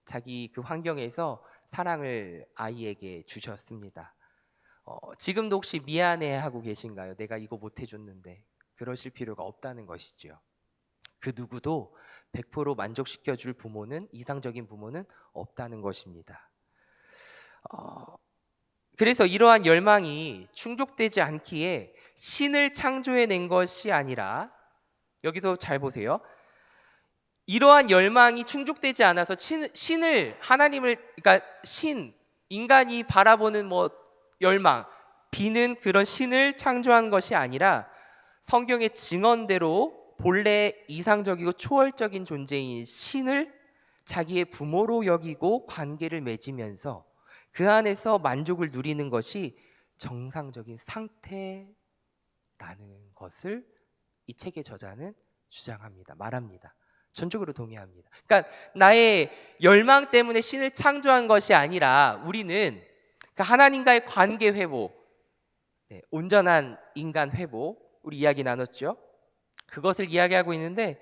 자기 그 환경에서 사랑을 아이에게 주셨습니다. 지금도 혹시 미안해하고 계신가요? 내가 이거 못 해줬는데. 그러실 필요가 없다는 것이죠. 그 누구도 100% 만족시켜 줄 부모는, 이상적인 부모는 없다는 것입니다. 그래서 이러한 열망이 충족되지 않기에 신을 창조해낸 것이 아니라, 여기서 잘 보세요. 이러한 열망이 충족되지 않아서 신을, 하나님을, 그러니까 인간이 바라보는 뭐 열망, 비는 그런 신을 창조한 것이 아니라 성경의 증언대로 본래 이상적이고 초월적인 존재인 신을 자기의 부모로 여기고 관계를 맺으면서 그 안에서 만족을 누리는 것이 정상적인 상태라는 것을 이 책의 저자는 주장합니다. 말합니다. 전적으로 동의합니다. 그러니까 나의 열망 때문에 신을 창조한 것이 아니라 우리는 하나님과의 관계 회복, 온전한 인간 회복, 우리 이야기 나눴죠? 그것을 이야기하고 있는데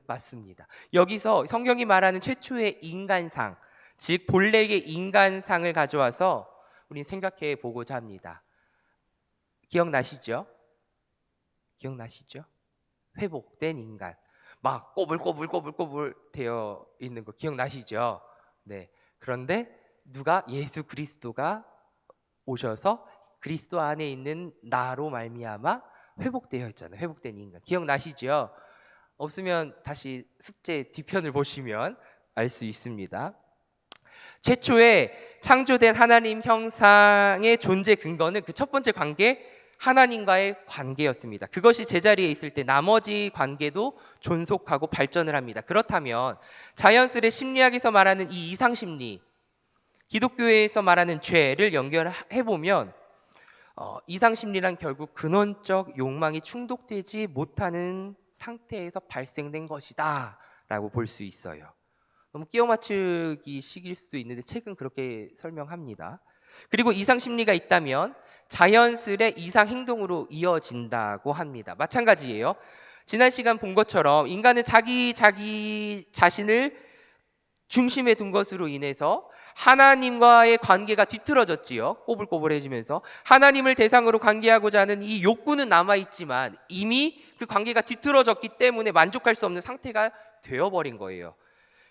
맞습니다. 여기서 성경이 말하는 최초의 인간상, 즉 본래의 인간상을 가져와서 우리 생각해 보고자 합니다. 기억나시죠? 기억나시죠? 회복된 인간, 막 꼬불꼬불 되어 있는 거 기억나시죠? 네. 그런데 누가, 예수 그리스도가 오셔서 그리스도 안에 있는 나로 말미암아 회복되어 있잖아요. 회복된 인간 기억나시죠? 없으면 다시 숙제 뒤편을 보시면 알 수 있습니다. 최초에 창조된 하나님 형상의 존재 근거는 그 첫 번째 관계, 하나님과의 관계였습니다. 그것이 제자리에 있을 때 나머지 관계도 존속하고 발전을 합니다. 그렇다면 자연스레 심리학에서 말하는 이 이상심리, 기독교에서 말하는 죄를 연결해보면 이상심리란 결국 근원적 욕망이 충족되지 못하는 상태에서 발생된 것이다 라고 볼 수 있어요. 너무 끼워 맞추기 식일 수도 있는데 책은 그렇게 설명합니다. 그리고 이상심리가 있다면 자연스레 이상행동으로 이어진다고 합니다. 마찬가지예요. 지난 시간 본 것처럼 인간은 자기 자신을 중심에 둔 것으로 인해서 하나님과의 관계가 뒤틀어졌지요. 꼬불꼬불해지면서 하나님을 대상으로 관계하고자 하는 이 욕구는 남아있지만 이미 그 관계가 뒤틀어졌기 때문에 만족할 수 없는 상태가 되어버린 거예요.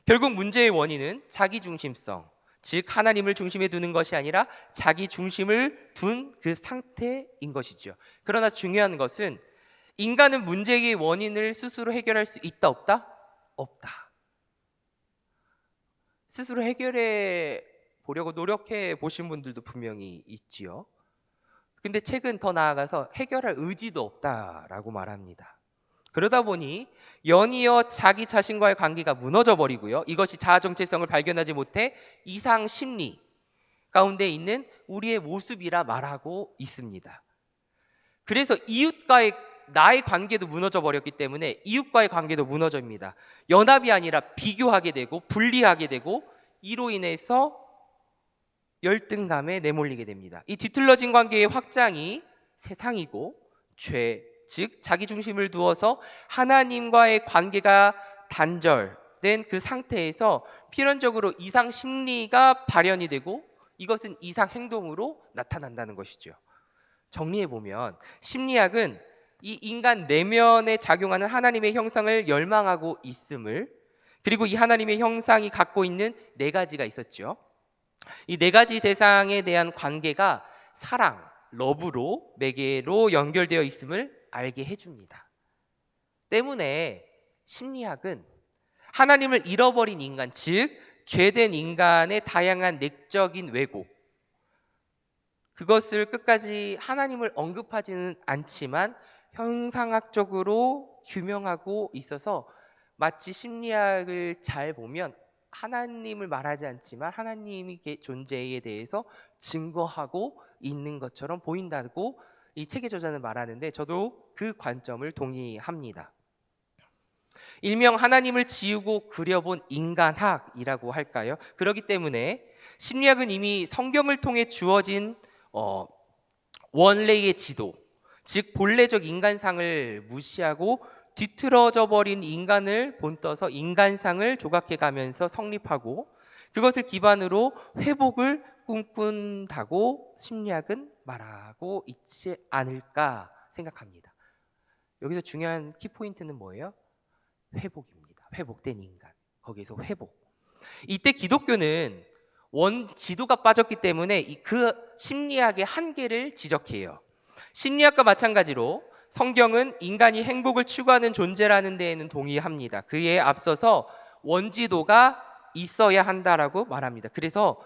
결국 문제의 원인은 자기중심성, 즉 하나님을 중심에 두는 것이 아니라 자기 중심을 둔 그 상태인 것이죠. 그러나 중요한 것은 인간은 문제의 원인을 스스로 해결할 수 있다 없다? 없다. 스스로 해결해 보려고 노력해 보신 분들도 분명히 있지요. 근데 책은 더 나아가서 해결할 의지도 없다라고 말합니다. 그러다 보니 연이어 자기 자신과의 관계가 무너져 버리고요. 이것이 자아 정체성을 발견하지 못해 이상 심리 가운데 있는 우리의 모습이라 말하고 있습니다. 그래서 이웃과의 나의 관계도 무너져 버렸기 때문에 이웃과의 관계도 무너집니다. 연합이 아니라 비교하게 되고 분리하게 되고 이로 인해서 열등감에 내몰리게 됩니다. 이 뒤틀러진 관계의 확장이 세상이고 죄, 즉 자기 중심을 두어서 하나님과의 관계가 단절된 그 상태에서 필연적으로 이상 심리가 발현이 되고 이것은 이상 행동으로 나타난다는 것이죠. 정리해 보면 심리학은 이 인간 내면에 작용하는 하나님의 형상을 열망하고 있음을, 그리고 이 하나님의 형상이 갖고 있는 네 가지가 있었죠. 이 네 가지 대상에 대한 관계가 사랑, 러브로, 매개로 연결되어 있음을 알게 해줍니다. 때문에 심리학은 하나님을 잃어버린 인간, 즉 죄된 인간의 다양한 내적인 왜곡, 그것을 끝까지 하나님을 언급하지는 않지만 형상학적으로 규명하고 있어서 마치 심리학을 잘 보면 하나님을 말하지 않지만 하나님의 존재에 대해서 증거하고 있는 것처럼 보인다고 이 책의 저자는 말하는데 저도 그 관점을 동의합니다. 일명 하나님을 지우고 그려본 인간학이라고 할까요? 그렇기 때문에 심리학은 이미 성경을 통해 주어진 원래의 지도, 즉 본래적 인간상을 무시하고 뒤틀어져 버린 인간을 본떠서 인간상을 조각해 가면서 성립하고 그것을 기반으로 회복을 꿈꾼다고 심리학은 말하고 있지 않을까 생각합니다. 여기서 중요한 키포인트는 뭐예요? 회복입니다. 회복된 인간. 거기에서 회복. 이때 기독교는 지도가 빠졌기 때문에 그 심리학의 한계를 지적해요. 심리학과 마찬가지로 성경은 인간이 행복을 추구하는 존재라는 데에는 동의합니다. 그에 앞서서 원지도가 있어야 한다라고 말합니다. 그래서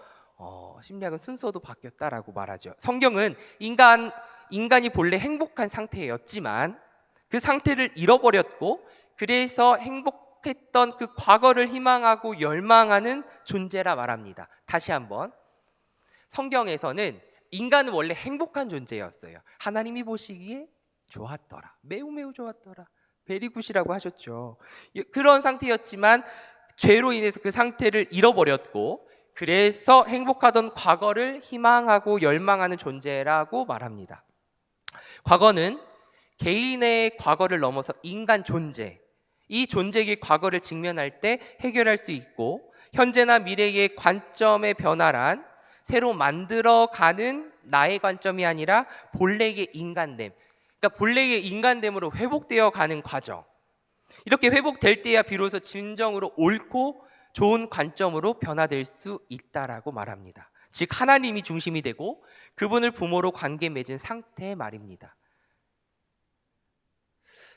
심리학은 순서도 바뀌었다라고 말하죠. 성경은 인간이 본래 행복한 상태였지만 그 상태를 잃어버렸고 그래서 행복했던 그 과거를 희망하고 열망하는 존재라 말합니다. 다시 한번 성경에서는 인간은 원래 행복한 존재였어요. 하나님이 보시기에 좋았더라. 매우 매우 좋았더라. 베리굿이라고 하셨죠. 그런 상태였지만 죄로 인해서 그 상태를 잃어버렸고 그래서 행복하던 과거를 희망하고 열망하는 존재라고 말합니다. 과거는 개인의 과거를 넘어서 인간 존재, 이 존재의 과거를 직면할 때 해결할 수 있고 현재나 미래의 관점의 변화란 새로 만들어가는 나의 관점이 아니라 본래의 인간됨, 그러니까 본래의 인간됨으로 회복되어 가는 과정. 이렇게 회복될 때야 비로소 진정으로 옳고 좋은 관점으로 변화될 수 있다라고 말합니다. 즉 하나님이 중심이 되고 그분을 부모로 관계 맺은 상태 말입니다.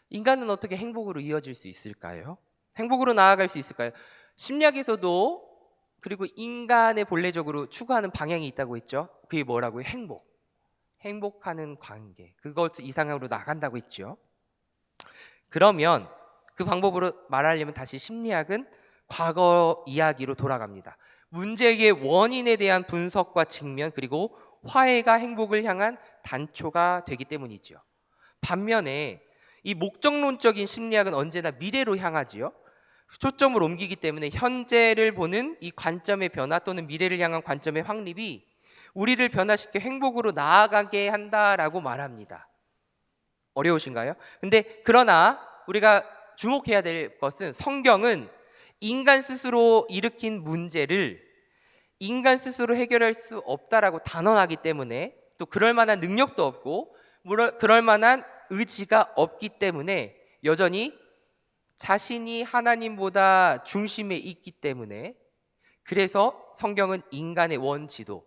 인간은 어떻게 행복으로 이어질 수 있을까요? 행복으로 나아갈 수 있을까요? 심리학에서도 그리고 인간의 본래적으로 추구하는 방향이 있다고 했죠. 그게 뭐라고요? 행복하는 관계. 그것 이상으로 나간다고 했죠. 그러면 그 방법으로 말하려면 다시 심리학은 과거 이야기로 돌아갑니다. 문제의 원인에 대한 분석과 직면 그리고 화해가 행복을 향한 단초가 되기 때문이죠. 반면에 이 목적론적인 심리학은 언제나 미래로 향하지요. 초점을 옮기기 때문에 현재를 보는 이 관점의 변화 또는 미래를 향한 관점의 확립이 우리를 변화시켜 행복으로 나아가게 한다라고 말합니다. 어려우신가요? 근데 그러나 우리가 주목해야 될 것은 성경은 인간 스스로 일으킨 문제를 인간 스스로 해결할 수 없다라고 단언하기 때문에 또 그럴 만한 능력도 없고 그럴 만한 의지가 없기 때문에 여전히 자신이 하나님보다 중심에 있기 때문에 그래서 성경은 인간의 원지도,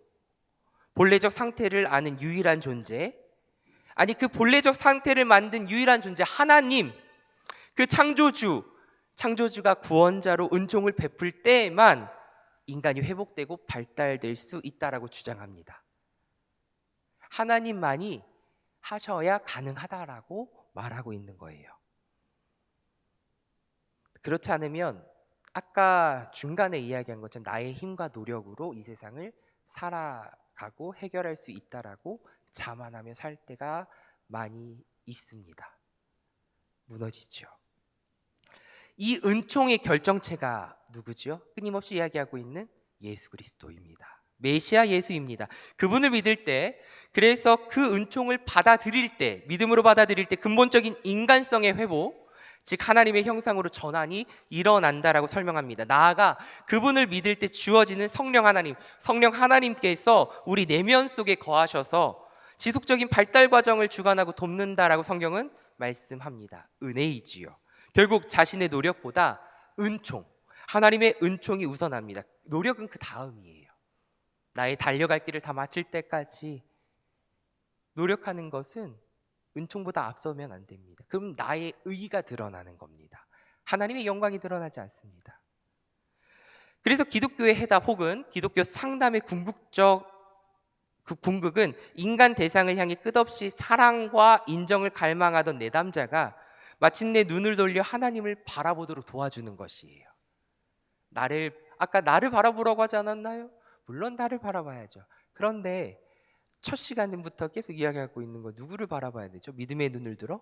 본래적 상태를 아는 유일한 존재, 아니 그 본래적 상태를 만든 유일한 존재 하나님, 그 창조주가 구원자로 은총을 베풀 때에만 인간이 회복되고 발달될 수 있다라고 주장합니다. 하나님만이 하셔야 가능하다라고 말하고 있는 거예요. 그렇지 않으면 아까 중간에 이야기한 것처럼 나의 힘과 노력으로 이 세상을 살아가고 해결할 수 있다라고 자만하며 살 때가 많이 있습니다. 무너지죠. 이 은총의 결정체가 누구죠? 끊임없이 이야기하고 있는 예수 그리스도입니다. 메시아 예수입니다. 그분을 믿을 때, 그래서 그 은총을 받아들일 때, 믿음으로 받아들일 때 근본적인 인간성의 회복, 즉 하나님의 형상으로 전환이 일어난다라고 설명합니다. 나아가 그분을 믿을 때 주어지는 성령 하나님께서 우리 내면 속에 거하셔서 지속적인 발달 과정을 주관하고 돕는다라고 성경은 말씀합니다. 은혜이지요. 결국 자신의 노력보다 하나님의 은총이 우선합니다. 노력은 그 다음이에요. 나의 달려갈 길을 다 마칠 때까지 노력하는 것은 은총보다 앞서면 안 됩니다. 그럼 나의 의가 드러나는 겁니다. 하나님의 영광이 드러나지 않습니다. 그래서 기독교의 해답 혹은 기독교 상담의 궁극적 그 궁극은 인간 대상을 향해 끝없이 사랑과 인정을 갈망하던 내담자가 마침내 눈을 돌려 하나님을 바라보도록 도와주는 것이에요. 아까 나를 바라보라고 하지 않았나요? 물론 나를 바라봐야죠. 그런데 첫 시간부터 계속 이야기하고 있는 거 누구를 바라봐야 되죠? 믿음의 눈을 들어?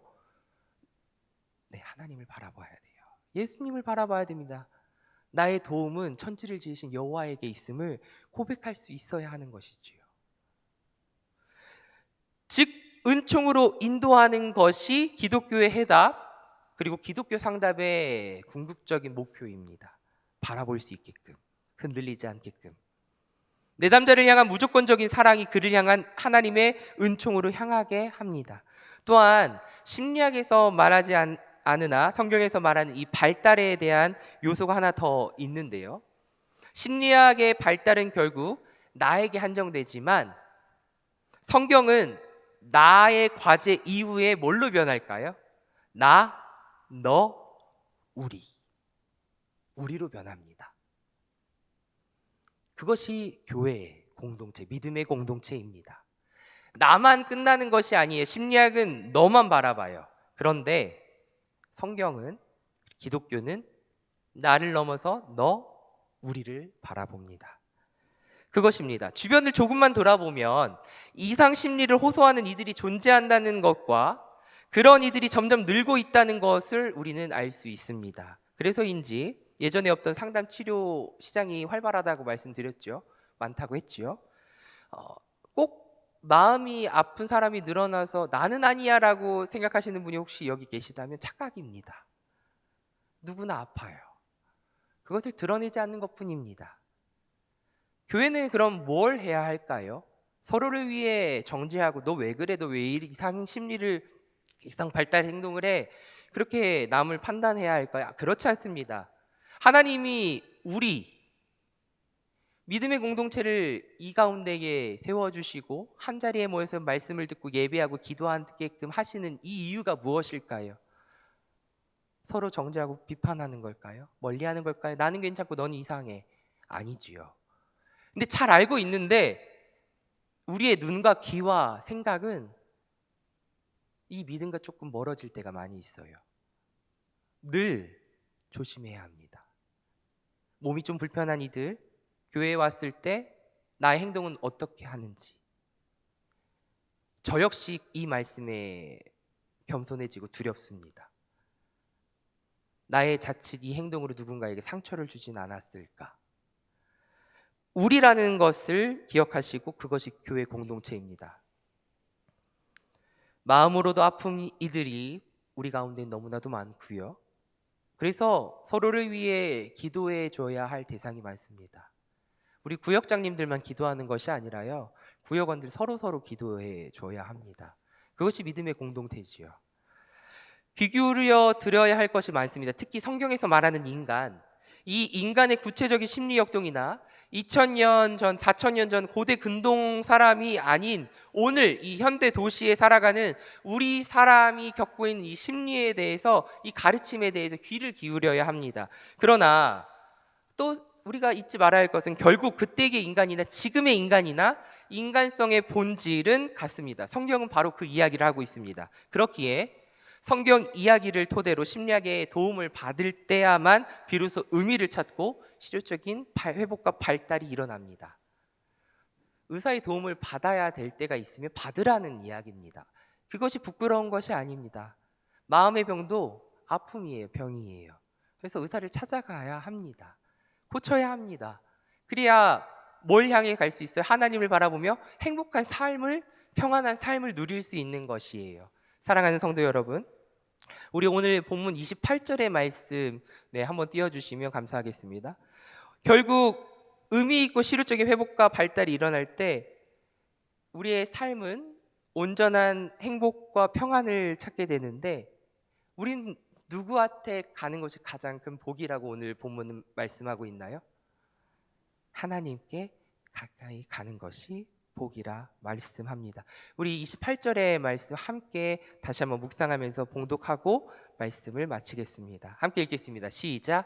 네, 하나님을 바라봐야 돼요. 예수님을 바라봐야 됩니다. 나의 도움은 천지를 지으신 여호와에게 있음을 고백할 수 있어야 하는 것이지요. 즉 은총으로 인도하는 것이 기독교의 해답, 그리고 기독교 상답의 궁극적인 목표입니다. 바라볼 수 있게끔, 흔들리지 않게끔. 내담자를 향한 무조건적인 사랑이 그를 향한 하나님의 은총으로 향하게 합니다. 또한 심리학에서 말하지 않으나 성경에서 말하는 이 발달에 대한 요소가 하나 더 있는데요. 심리학의 발달은 결국 나에게 한정되지만 성경은 나의 과제 이후에 뭘로 변할까요? 나, 너, 우리로 변합니다. 그것이 교회의 공동체, 믿음의 공동체입니다. 나만 끝나는 것이 아니에요. 심리학은 너만 바라봐요. 그런데 성경은, 기독교는 나를 넘어서 너, 우리를 바라봅니다. 그것입니다. 주변을 조금만 돌아보면 이상 심리를 호소하는 이들이 존재한다는 것과 그런 이들이 점점 늘고 있다는 것을 우리는 알 수 있습니다. 그래서인지 예전에 없던 상담 치료 시장이 활발하다고 말씀드렸죠. 많다고 했죠. 꼭 마음이 아픈 사람이 늘어나서 나는 아니야라고 생각하시는 분이 혹시 여기 계시다면 착각입니다. 누구나 아파요. 그것을 드러내지 않는 것뿐입니다. 교회는 그럼 뭘 해야 할까요? 서로를 위해 정죄하고 너 왜 그래? 너 왜 이상 심리를 이상 발달 행동을 해? 그렇게 남을 판단해야 할까요? 그렇지 않습니다. 하나님이 우리 믿음의 공동체를 이 가운데에 세워주시고 한 자리에 모여서 말씀을 듣고 예배하고 기도하게끔 하시는 이 이유가 무엇일까요? 서로 정죄하고 비판하는 걸까요? 멀리하는 걸까요? 나는 괜찮고 너는 이상해. 아니지요. 근데 잘 알고 있는데 우리의 눈과 귀와 생각은 이 믿음과 조금 멀어질 때가 많이 있어요. 늘 조심해야 합니다. 몸이 좀 불편한 이들, 교회에 왔을 때 나의 행동은 어떻게 하는지, 저 역시 이 말씀에 겸손해지고 두렵습니다. 나의 자칫 이 행동으로 누군가에게 상처를 주진 않았을까? 우리라는 것을 기억하시고 그것이 교회 공동체입니다. 마음으로도 아픈 이들이 우리 가운데 너무나도 많고요. 그래서 서로를 위해 기도해 줘야 할 대상이 많습니다. 우리 구역장님들만 기도하는 것이 아니라요. 구역원들 서로 기도해 줘야 합니다. 그것이 믿음의 공동체지요. 귀 기울여 들어야 할 것이 많습니다. 특히 성경에서 말하는 인간, 이 인간의 구체적인 심리 역동이나 2000년 전, 4000년 전 고대 근동 사람이 아닌 오늘 이 현대 도시에 살아가는 우리 사람이 겪고 있는 이 심리에 대해서, 이 가르침에 대해서 귀를 기울여야 합니다. 그러나 또 우리가 잊지 말아야 할 것은 결국 그때의 인간이나 지금의 인간이나 인간성의 본질은 같습니다. 성경은 바로 그 이야기를 하고 있습니다. 그렇기에 성경 이야기를 토대로 심리학의 도움을 받을 때야만 비로소 의미를 찾고 실효적인 회복과 발달이 일어납니다. 의사의 도움을 받아야 될 때가 있으면 받으라는 이야기입니다. 그것이 부끄러운 것이 아닙니다. 마음의 병도 아픔이에요, 병이에요. 그래서 의사를 찾아가야 합니다. 고쳐야 합니다. 그래야 뭘 향해 갈 수 있어요? 하나님을 바라보며 행복한 삶을, 평안한 삶을 누릴 수 있는 것이에요. 사랑하는 성도 여러분, 우리 오늘 본문 28절의 말씀 한번 띄워주시면 감사하겠습니다. 결국 의미 있고 실효적인 회복과 발달이 일어날 때 우리의 삶은 온전한 행복과 평안을 찾게 되는데, 우린 누구한테 가는 것이 가장 큰 복이라고 오늘 본문은 말씀하고 있나요? 하나님께 가까이 가는 것이 복이라 말씀합니다. 우리 28절의 말씀 함께 다시 한번 묵상하면서 봉독하고 말씀을 마치겠습니다. 함께 읽겠습니다. 시작.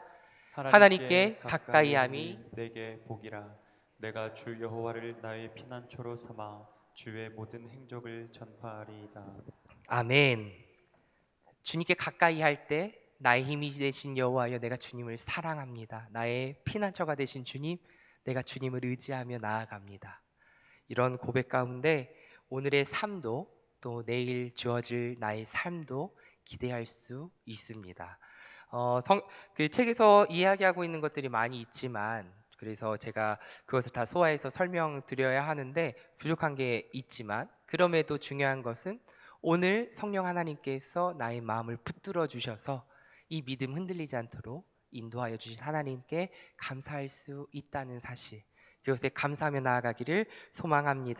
하나님께 가까이 함이 내게 복이라. 내가 주 여호와를 나의 피난처로 삼아 주의 모든 행적을 전파하리이다. 아멘. 주님께 가까이 할 때 나의 힘이 되신 여호와여, 내가 주님을 사랑합니다. 나의 피난처가 되신 주님, 내가 주님을 의지하며 나아갑니다. 이런 고백 가운데 오늘의 삶도 또 내일 주어질 나의 삶도 기대할 수 있습니다. 그 책에서 이야기하고 있는 것들이 많이 있지만 그래서 제가 그것을 다 소화해서 설명드려야 하는데 부족한 게 있지만 그럼에도 중요한 것은 오늘 성령 하나님께서 나의 마음을 붙들어 주셔서 이 믿음 흔들리지 않도록 인도하여 주신 하나님께 감사할 수 있다는 사실, 그것에 감사하며 나아가기를 소망합니다.